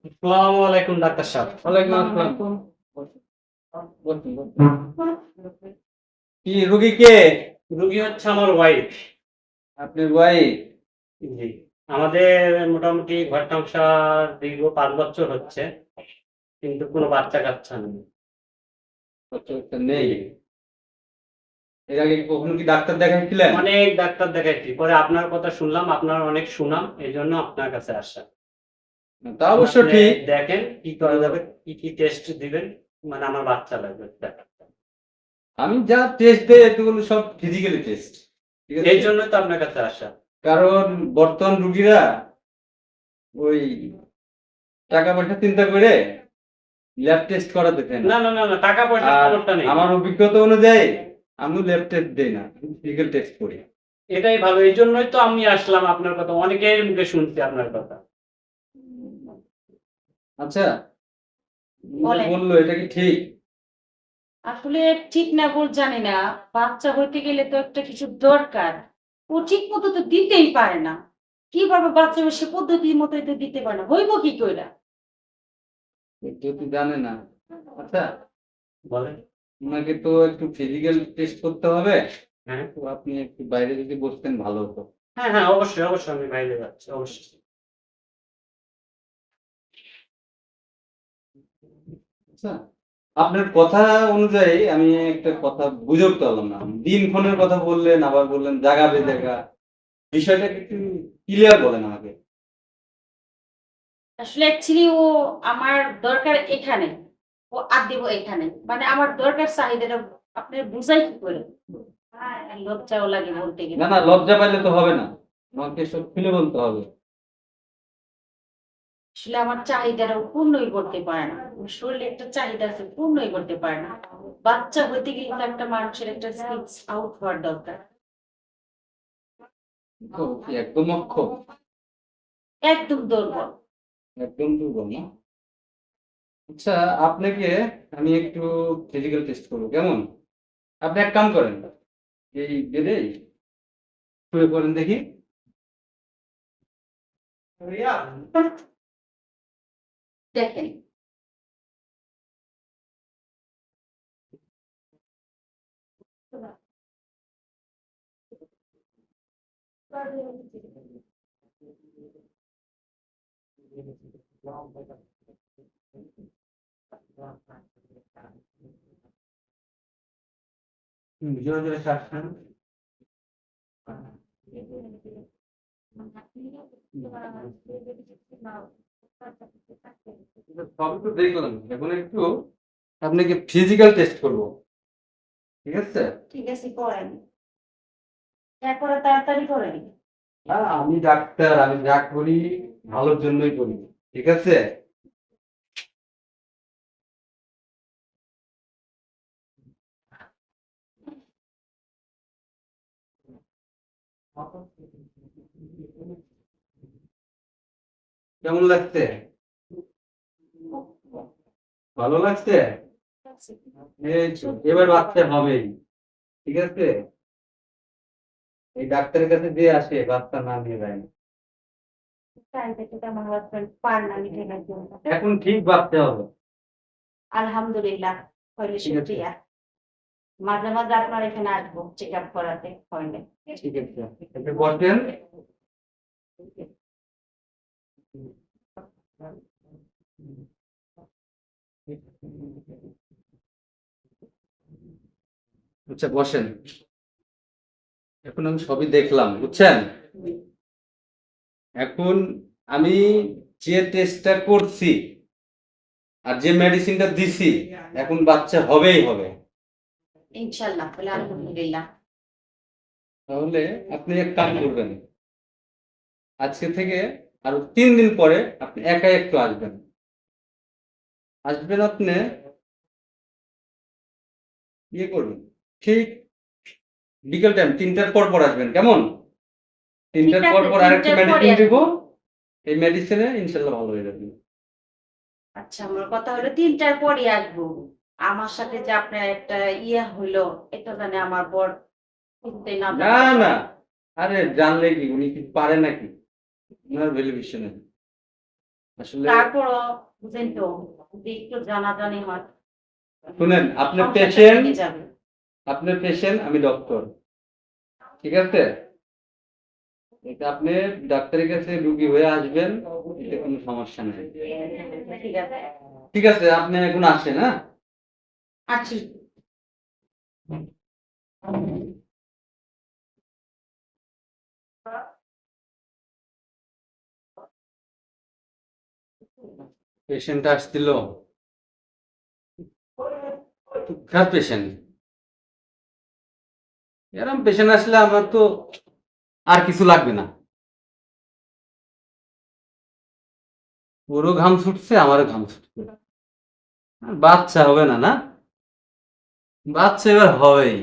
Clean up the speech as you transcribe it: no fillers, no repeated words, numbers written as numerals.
আসসালামু আলাইকুম ডাক্তার সাহেব। ওয়ালাইকুম আসসালাম। কি রোগী কে? রোগী হচ্ছে আমার ওয়াইফ। আপনার ওয়াইফ? জি। আমাদের মোটামুটি ঘর সংসার দীর্ঘ ৫ বছর হচ্ছে। কিন্তু কোনো বাচ্চা-কাচ্চা নেই। বাচ্চা নেই। এর আগে কখনো কি ডাক্তার দেখাইছিলেন? অনেক ডাক্তার দেখাইছি। পরে আপনার কথা শুনলাম, আপনার অনেক সুনাম। এজন্য আপনার কাছে আসা। তা অবশ্য আপনি ঠিক। দেখেন কি করা যাবে, কি টেস্ট দিবেন। মানে আমার বাচ্চা লাগবে ব্যাপারটা। আমি যা টেস্ট দেই এগুলো সব ফিজিক্যালি টেস্ট। ঠিক আছে? এই জন্যই তো আপনার কাছে আসা। কারণ বর্তমান রোগীরা ওই টাকা পয়সা চিন্তা করে ল্যাব টেস্ট করাতে চায় না। না, টাকা পয়সার আর ব্যাপারটা নেই। আমার অভিজ্ঞতা অনুযায়ী আমি ল্যাব টেস্ট দেই না, ফিজিক্যাল টেস্ট করি। এটাই ভালো। এই জন্যই তো আমি আসলাম আপনার কথা। অনেকের মুখে শুনছি আপনার কথা। আচ্ছা, বলেন। বললো এটা কি ঠিক? আসলে ঠিক না ভুল জানি না, বাচ্চা হইতে গেলে তো একটা কিছু দরকার। ও ঠিক মতো তো দিতেই পারে না। কিভাবে বাচ্চা হবে সে পদ্ধতির মতো তো দিতে পারে না, হইব কি কইরা? কেউ তো জানে না। আচ্ছা, বলেন। ওনাকে তো একটু ফিজিক্যাল টেস্ট করতে হবে। হ্যাঁ। তো আপনি একটু বাইরে যদি বসতেন ভালো হতো। হ্যাঁ, অবশ্যই আমি বাইরে যাচ্ছি, অবশ্যই। আচ্ছা, আপনার কথা অনুযায়ী আমি একটা কথা বুঝে উঠতে পারলাম না। দিনক্ষণের কথা বললেন, আবার বললেন জাগা বেজাগা। বিষয়টা একটু ক্লিয়ার বলেন আমাকে। আসলে অ্যাকচুয়ালি ও আমার দরকার এখানে, ও আর দিব এখানে। মানে আমার দরকার চাহিদাটা আপনি বুঝাই কি করে? লজ্জাও লাগে বলতে গেলে। না, না, লজ্জা পাইলে তো হবে না। আমাকে সব খুলে বলতে হবে। আসলে আমার চাহিদাটা ও পূর্ণই করতে পারে না। ওর শরীরে একটা চাহিদা আছে, পূর্ণই করতে পারে না। বাচ্চা হইতে গেলে তো একটা মানুষের একটা সিক্স আউট হওয়ার দরকার। তো কি একদম অক্ষম? একদম দুর্বল। একদম দুর্বল না? আচ্ছা, আপনাকে আমি একটু ফিজিক্যাল টেস্ট করবো, কেমন? আপনি এক কাম করেন, এই বেডে শুয়ে পড়েন দেখি। দেখেন, জোরে জোরে শ্বাস নেন। সবই তো দেখলাম, এখন একটু আপনাকে ফিজিক্যাল টেস্ট করবো, ঠিক আছে? ঠিক আছে করেন। এরপরে তাড়াতাড়ি করেন। না, আমি ডাক্তার, আমি যা করি ভালোর জন্যই করি, ঠিক আছে? কেমন লাগছে? ভালো লাগছে? এই তো, এবার বাচ্চা হবেই, ঠিক আছে? এই ডাক্তারের কাছে দিয়ে আসে, বাচ্চা না নিয়ে যায় না। আমার হাজবেন্ড পার না নিতে নাকি। এখন ঠিক বাচ্চা হবে। আলহামদুলিল্লাহ, হইলে ঠিক আছে, শুকরিয়া। মাঝে মাঝে আপনার এখানে আসবো চেক আপ করাতে হইলে। ঠিক আছে। আপনি বসেন। আচ্ছা, বসেন। এখন আমি সবই দেখলাম, বুঝছেন? এখন আমি যে টেস্টটা করছি আর যে মেডিসিনটা দিছি, এখন বাচ্চা হবেই হবে। ইনশাআল্লাহ, বলে আলহামদুলিল্লাহ। তাহলে আপনি এক কাজ করবেন, আজকে থেকে আরো 3 দিন পরে আপনি একাই একটু আসবেন। আসবেন আপনি, ইয়ে করবেন, ঠিক বিকেল টাইম 3টার পর পর আসবেন, কেমন? 3টার ঠিক পর আছে, পর আরেকটা 3টার পরে মেডিসিন দিব। আসবো। এই মেডিসিনে ইনশাল্লাহ ভালো হয়ে যাবে। আচ্ছা, আমার কথা হলো 3টার পরই আসবো। আমার সাথে যে আপনার একটা হইলো, এটা জানে আমার বর কিছুতেই না না জানতে না, পারে। আরে জানলে কি উনি কি পারে নাকি? ওনার ভ্যালুয়েশন নেই আসলে। তারপরও বুঝেন তো, যদি একটু জানাজানি হয়, শুনেন, আপনি সংসারটা পেশেন্ট, ভেঙে যাবে। আমি ডক্টর, ঠিক আছে? এটা আপনি ডাক্তারের কাছে রুগী হয়ে আসবেন, এতে কোনো সমস্যা নেই। ঠিক আছে, ঠিক আছে, আপনি এখন আসেন, হ্যাঁ? আছি। পেশেন্ট আসছিল, কার পেশেন্ট? এরকম পেশেন্ট আসলে আমার তো আর কিছু লাগবে না। ওরও ঘাম ছুটছে, আমারও ঘাম ছুটছে। আর বাচ্চা হবে না, না? বাচ্চা এবার হবেই।